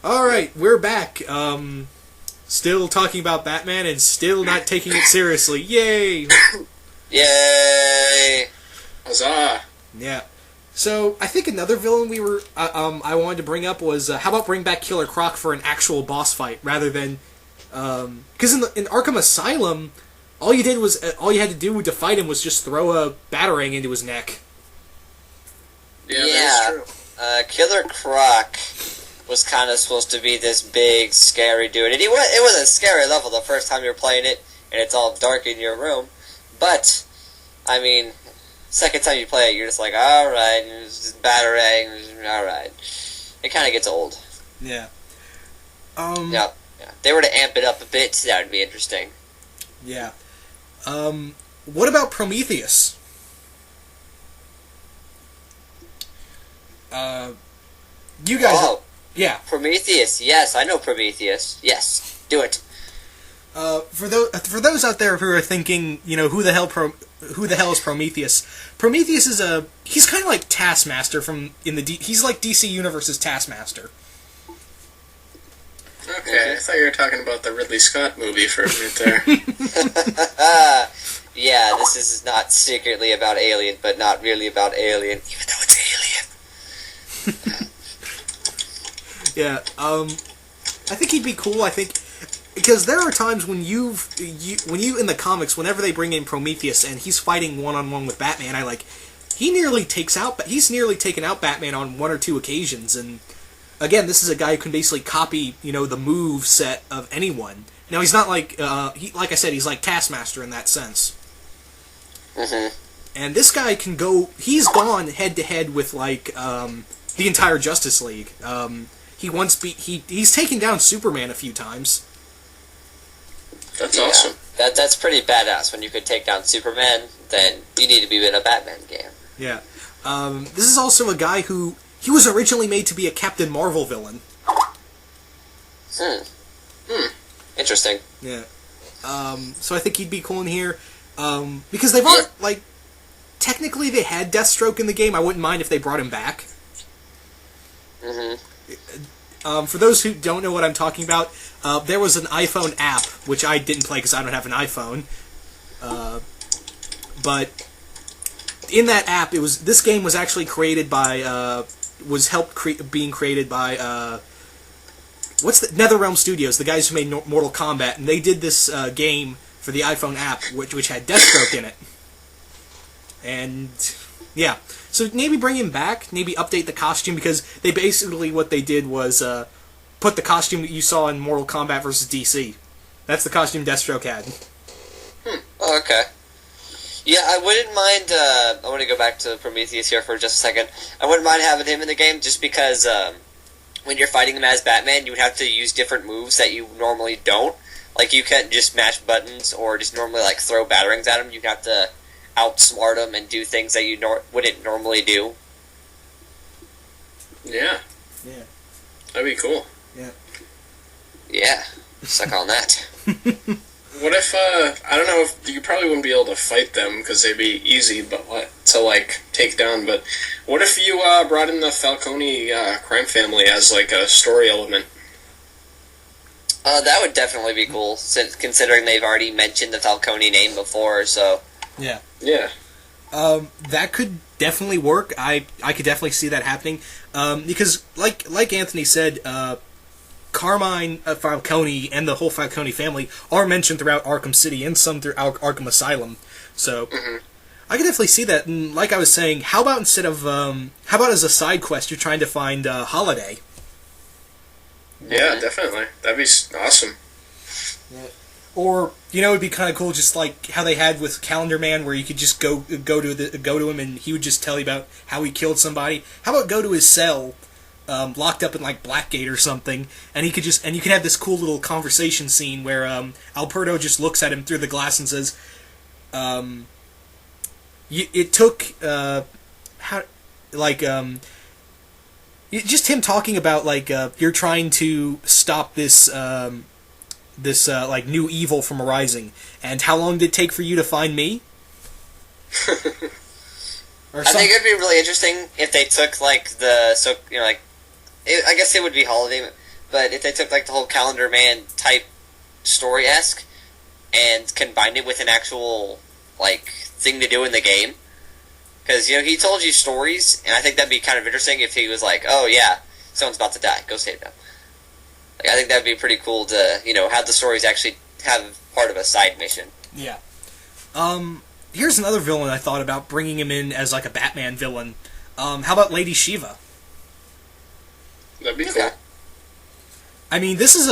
Alright, we're back. Still talking about Batman and still not taking it seriously. Yay! Yay! Huzzah! Yeah. So, I think another villain I wanted to bring up was, how about bring back Killer Croc for an actual boss fight, rather than, because in Arkham Asylum, all you had to do to fight him was just throw a batarang into his neck. Yeah, that's true. Killer Croc was kind of supposed to be this big, scary dude. And it was a scary level the first time you're playing it, and it's all dark in your room. But, I mean, second time you play it, you're just like, alright, just batarang, alright. It kind of gets old. Yeah. Yeah. They were to amp it up a bit, that would be interesting. Yeah. What about Prometheus? You guys... Oh. Yeah. Prometheus, yes, I know Prometheus. Yes, do it. For those out there who are thinking, who the hell is Prometheus? Prometheus is he's kind of like Taskmaster he's like DC Universe's Taskmaster. Okay, I thought you were talking about the Ridley Scott movie for a minute there. Yeah, this is not secretly about Alien, but not really about Alien, even though it's Alien. Yeah, I think he'd be cool. I think because there are times when you in the comics, whenever they bring in Prometheus and he's fighting one-on-one with Batman, he's nearly taken out Batman on one or two occasions. And again, this is a guy who can basically copy the move set of anyone. Now he's not like like I said, he's like Taskmaster in that sense. Mm-hmm. And this guy can go. He's gone head to head with the entire Justice League. He's taken down Superman a few times. That's awesome. That's pretty badass. When you could take down Superman, then you need to be in a Batman game. Yeah. This is also a guy who he was originally made to be a Captain Marvel villain. Interesting. Yeah. So I think he'd be cool in here. Because they've already, technically they had Deathstroke in the game. I wouldn't mind if they brought him back. Mm-hmm. For those who don't know what I'm talking about, there was an iPhone app, which I didn't play because I don't have an iPhone. But in that app, this game was actually created by, being created by, what's the NetherRealm Studios, the guys who made Mortal Kombat, and they did this game for the iPhone app, which had Deathstroke in it. And yeah. So maybe bring him back, maybe update the costume, because they basically, what they did was put the costume that you saw in Mortal Kombat vs. DC. That's the costume Deathstroke had. Oh, okay. Yeah, I wouldn't mind, I want to go back to Prometheus here for just a second. I wouldn't mind having him in the game, just because when you're fighting him as Batman, you would have to use different moves that you normally don't. Like, you can't just mash buttons or just normally, throw batarangs at him. You'd have to outsmart him and do things that you wouldn't normally do. Yeah. Yeah. That'd be cool. Yeah. Yeah. Suck on that. What if, I don't know if, you probably wouldn't be able to fight them, because they'd be easy, to take down, but what if you, brought in the Falcone, crime family as, a story element? That would definitely be cool, considering they've already mentioned the Falcone name before, so... Yeah. Yeah. That could definitely work. I could definitely see that happening. Because, like Anthony said, Carmine Falcone and the whole Falcone family are mentioned throughout Arkham City and some through Arkham Asylum. So, I could definitely see that. And like I was saying, how about as a side quest, you're trying to find Holiday? Yeah, definitely. That'd be awesome. Yeah. Or, it'd be kind of cool, just like how they had with Calendar Man, where you could just go to him and he would just tell you about how he killed somebody. How about go to his cell, locked up in Blackgate or something, and you can have this cool little conversation scene where Alberto just looks at him through the glass and says, "It took just him talking about you're trying to stop this." This new evil from arising, and how long did it take for you to find me? I think it'd be really interesting if they took I guess it would be Holiday, but if they took like the whole Calendar Man type story-esque and combined it with an actual like thing to do in the game, because he told you stories, and I think that'd be kind of interesting if he was like, oh yeah, someone's about to die, go save them. Like, I think that'd be pretty cool to have the stories actually have part of a side mission. Yeah. Here's another villain I thought about bringing him in as like a Batman villain. How about Lady Shiva? That'd be cool. I mean, this is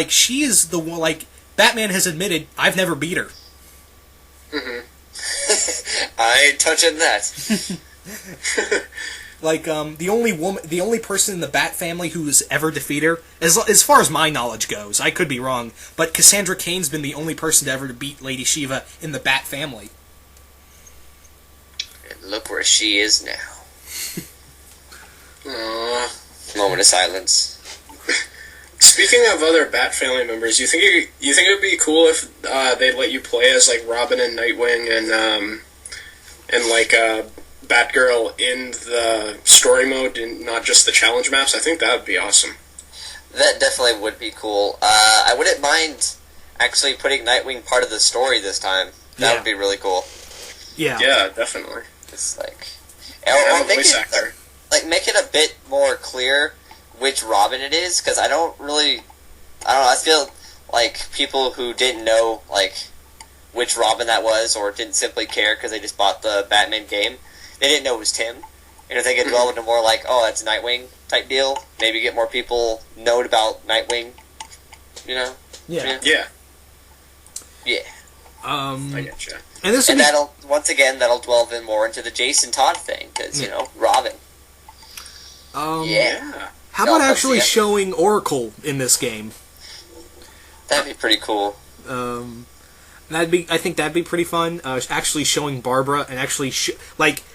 she is the one, like, Batman has admitted, I've never beat her. Mm-hmm. I ain't touching that. Like, the only person in the Bat family who's ever defeated her, as far as my knowledge goes, I could be wrong, but Cassandra Cain's been the only person to ever beat Lady Shiva in the Bat family. And look where she is now. Aww. Moment of silence. Speaking of other Bat family members, you think it would be cool if they'd let you play as like Robin and Nightwing and like Batgirl in the story mode and not just the challenge maps? I think that would be awesome. That definitely would be cool. I wouldn't mind actually putting Nightwing part of the story this time. That would be really cool. Yeah. Yeah, definitely. It's like, Have a voice actor. Like, make it a bit more clear which Robin it is, because I don't know, I feel like people who didn't know, like, which Robin that was, or didn't simply care because they just bought the Batman game, they didn't know it was Tim. And if they could dwell into more like, oh, that's Nightwing type deal, maybe get more people know about Nightwing, Yeah. Yeah. I getcha. And that'll delve in more into the Jason Todd thing, because, Robin. How about actually showing Oracle in this game? That'd be pretty cool. I think that'd be pretty fun. Actually showing Barbara and actually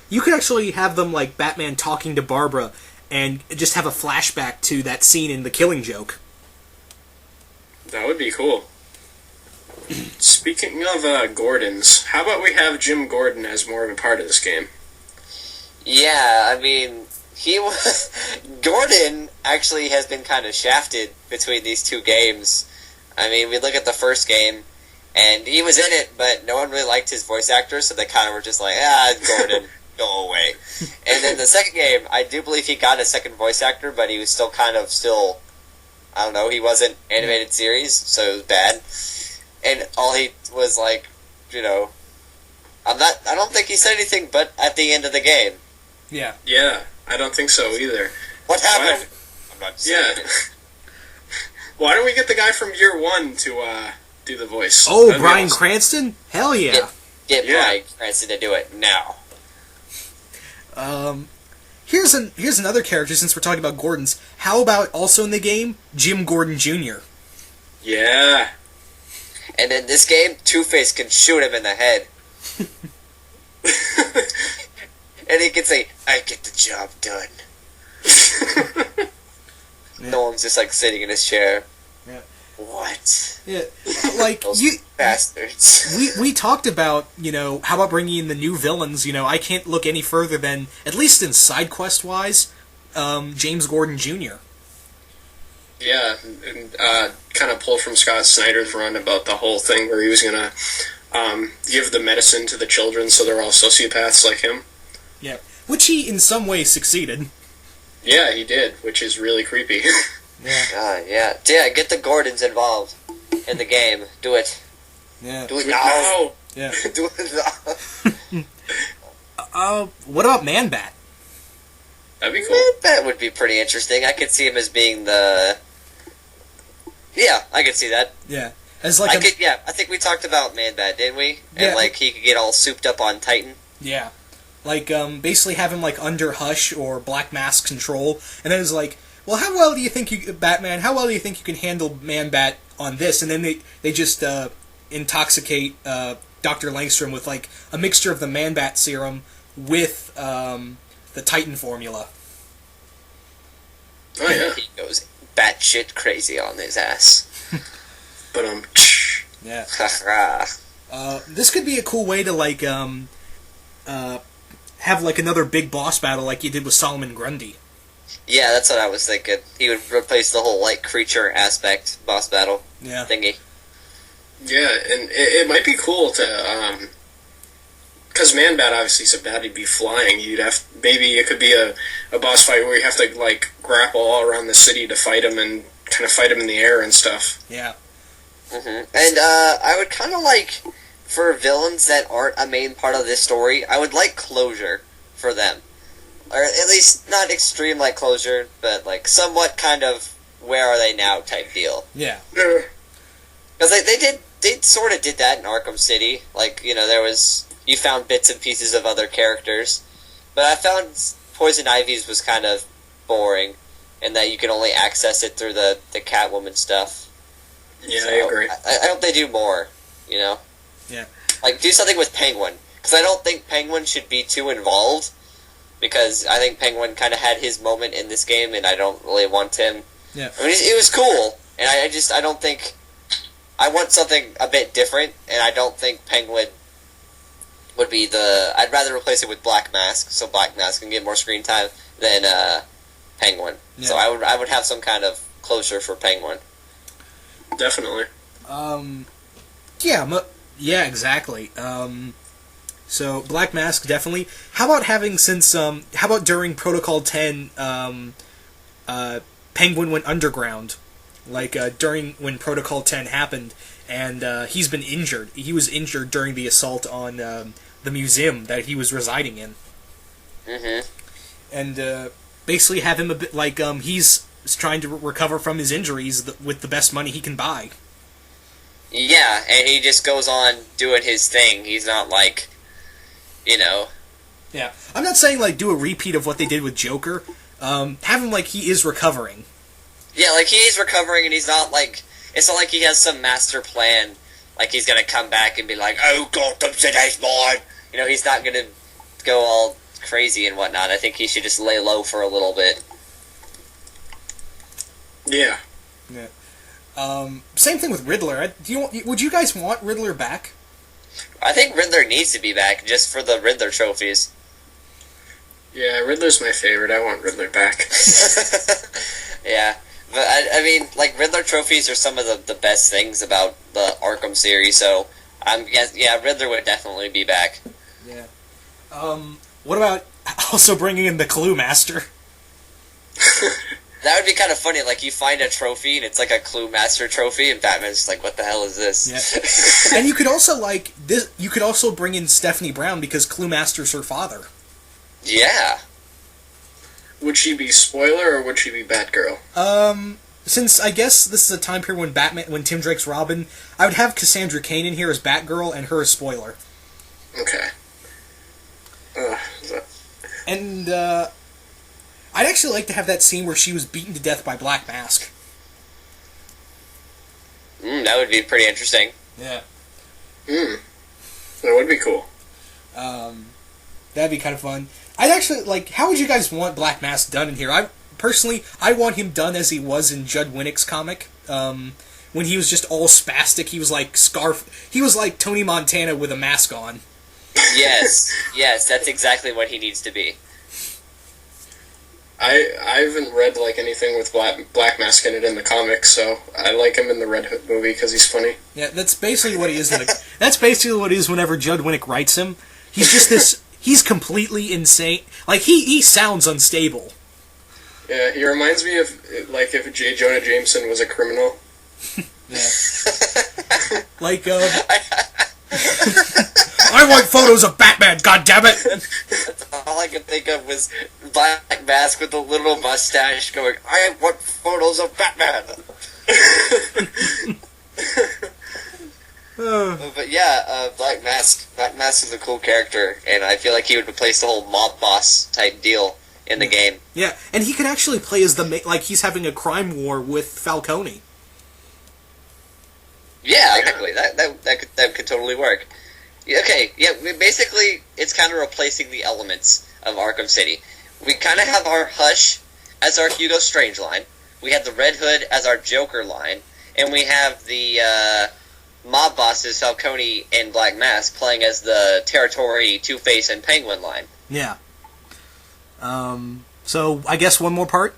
you could actually have them like Batman talking to Barbara and just have a flashback to that scene in The Killing Joke. That would be cool. Speaking of Gordons, how about we have Jim Gordon as more of a part of this game? Yeah, I mean, Gordon actually has been kind of shafted between these two games. I mean, we look at the first game, and he was in it, but no one really liked his voice actor, so they kind of were just like, Gordon, go away. And then the second game, I do believe he got a second voice actor, but he was still I don't know, he wasn't animated series, so it was bad. And all he was like, I don't think he said anything but at the end of the game. Yeah. Yeah, I don't think so either. What happened? I'm not saying it. Why don't we get the guy from Year One to do the voice? Oh, Bryan Cranston? Hell yeah. Get Bryan Cranston to do it now. Here's another character, since we're talking about Gordons. How about also in the game, Jim Gordon Jr.? Yeah. And in this game, Two-Face can shoot him in the head. And he can say, I get the job done. No one's just like sitting in his chair. Yeah. What? Yeah. Like, Those you... bastards. We talked about, how about bringing in the new villains? I can't look any further than, at least in side quest-wise, James Gordon Jr. Yeah, and kind of pull from Scott Snyder's run about the whole thing where he was going to give the medicine to the children so they're all sociopaths like him. Yeah, which he in some way succeeded. Yeah, he did, which is really creepy. Yeah. Yeah, get the Gordons involved in the game. Do it. Yeah. Do it now. Yeah. Do it now. What about Man-Bat? That'd be cool. That would be pretty interesting. I could see him as being the... Yeah, I could see that. Yeah. As like I think we talked about Man-Bat, didn't we? And he could get all souped up on Titan. Yeah. Like, basically have him, like, under Hush or Black Mask control, and then it's like, well, how well do you think Batman, how well do you think you can handle Man-Bat on this? And then they just, intoxicate, Dr. Langstrom with, like, a mixture of the Man-Bat serum with, the Titan formula. Oh, yeah. He goes batshit crazy on his ass. But, Yeah. This could be a cool way to, like, have, like, another big boss battle like you did with Solomon Grundy. Yeah, that's what I was thinking. He would replace the whole like creature aspect boss battle thingy. Yeah, and it might be cool to, because Man-Bat obviously is a bat, he'd be flying. Maybe it could be a boss fight where you have to like grapple all around the city to fight him and kind of fight him in the air and stuff. Yeah. And I would kind of like, for villains that aren't a main part of this story, I would like closure for them. Or at least not extreme like closure, but like somewhat kind of where are they now type deal. Yeah. Because they sort of did that in Arkham City. Like, you found bits and pieces of other characters. But I found Poison Ivy's was kind of boring, in that you can only access it through the Catwoman stuff. Yeah, So, I agree. I hope they do more, Yeah. Like, do something with Penguin. Because I don't think Penguin should be too involved. Because I think Penguin kind of had his moment in this game, and I don't really want him. Yeah. I mean, it was cool, and I don't think... I want something a bit different, and I don't think Penguin would be I'd rather replace it with Black Mask, so Black Mask can get more screen time than Penguin. Yeah. So I would have some kind of closure for Penguin. Definitely. Yeah, exactly. So Black Mask, definitely. How about during Protocol 10, Penguin went underground? Like, during when Protocol 10 happened, and he's been injured. He was injured during the assault on the museum that he was residing in. Mm-hmm. And basically have him a bit like, he's trying to recover from his injuries with the best money he can buy. Yeah, and he just goes on doing his thing. He's not like, Yeah. I'm not saying, like, do a repeat of what they did with Joker. Have him like he is recovering. Yeah, like, he's recovering, and he's not, like... It's not like he has some master plan, like he's gonna come back and be like, oh, Gotham City's mine! He's not gonna go all crazy and whatnot. I think he should just lay low for a little bit. Yeah. Same thing with Riddler. Would you guys want Riddler back? I think Riddler needs to be back, just for the Riddler trophies. Yeah, Riddler's my favorite. I want Riddler back. Yeah. But, I mean, like, Riddler trophies are some of the best things about the Arkham series, so, Riddler would definitely be back. Yeah. What about also bringing in the Clue Master? That would be kind of funny, like, you find a trophy, and it's like a Clue Master trophy, and Batman's just like, what the hell is this? Yeah. And you could also bring in Stephanie Brown, because Clue Master's her father. Yeah. Would she be Spoiler, or would she be Batgirl? Since I guess this is a time period when Tim Drake's Robin, I would have Cassandra Cain in here as Batgirl and her as Spoiler. Okay. And, I'd actually like to have that scene where she was beaten to death by Black Mask. That would be pretty interesting. Yeah. That would be cool. That'd be kind of fun. I'd actually, like, how would you guys want Black Mask done in here? I want him done as he was in Judd Winnick's comic. When he was just all spastic, he was like Tony Montana with a mask on. Yes, that's exactly what he needs to be. I haven't read, like, anything with Black Mask in it in the comics, so I like him in the Red Hood movie because he's funny. Yeah, that's basically what he is. That's basically what he is whenever Judd Winnick writes him. He's just this... He's completely insane. Like, he sounds unstable. Yeah, he reminds me of, like, if J. Jonah Jameson was a criminal. Yeah. Like, I want photos of Batman, goddammit! That's all I could think of was Black Mask with a little mustache going, I want photos of Batman! But yeah, Black Mask is a cool character, and I feel like he would replace the whole mob boss type deal in the game. Yeah, and he could actually play as like he's having a crime war with Falcone. Yeah, exactly. That could totally work. Okay, yeah, basically, it's kind of replacing the elements of Arkham City. We kind of have our Hush as our Hugo Strange line, we have the Red Hood as our Joker line, and we have the mob bosses Falcone and Black Mask playing as the Territory, Two-Face, and Penguin line. Yeah. So I guess one more part.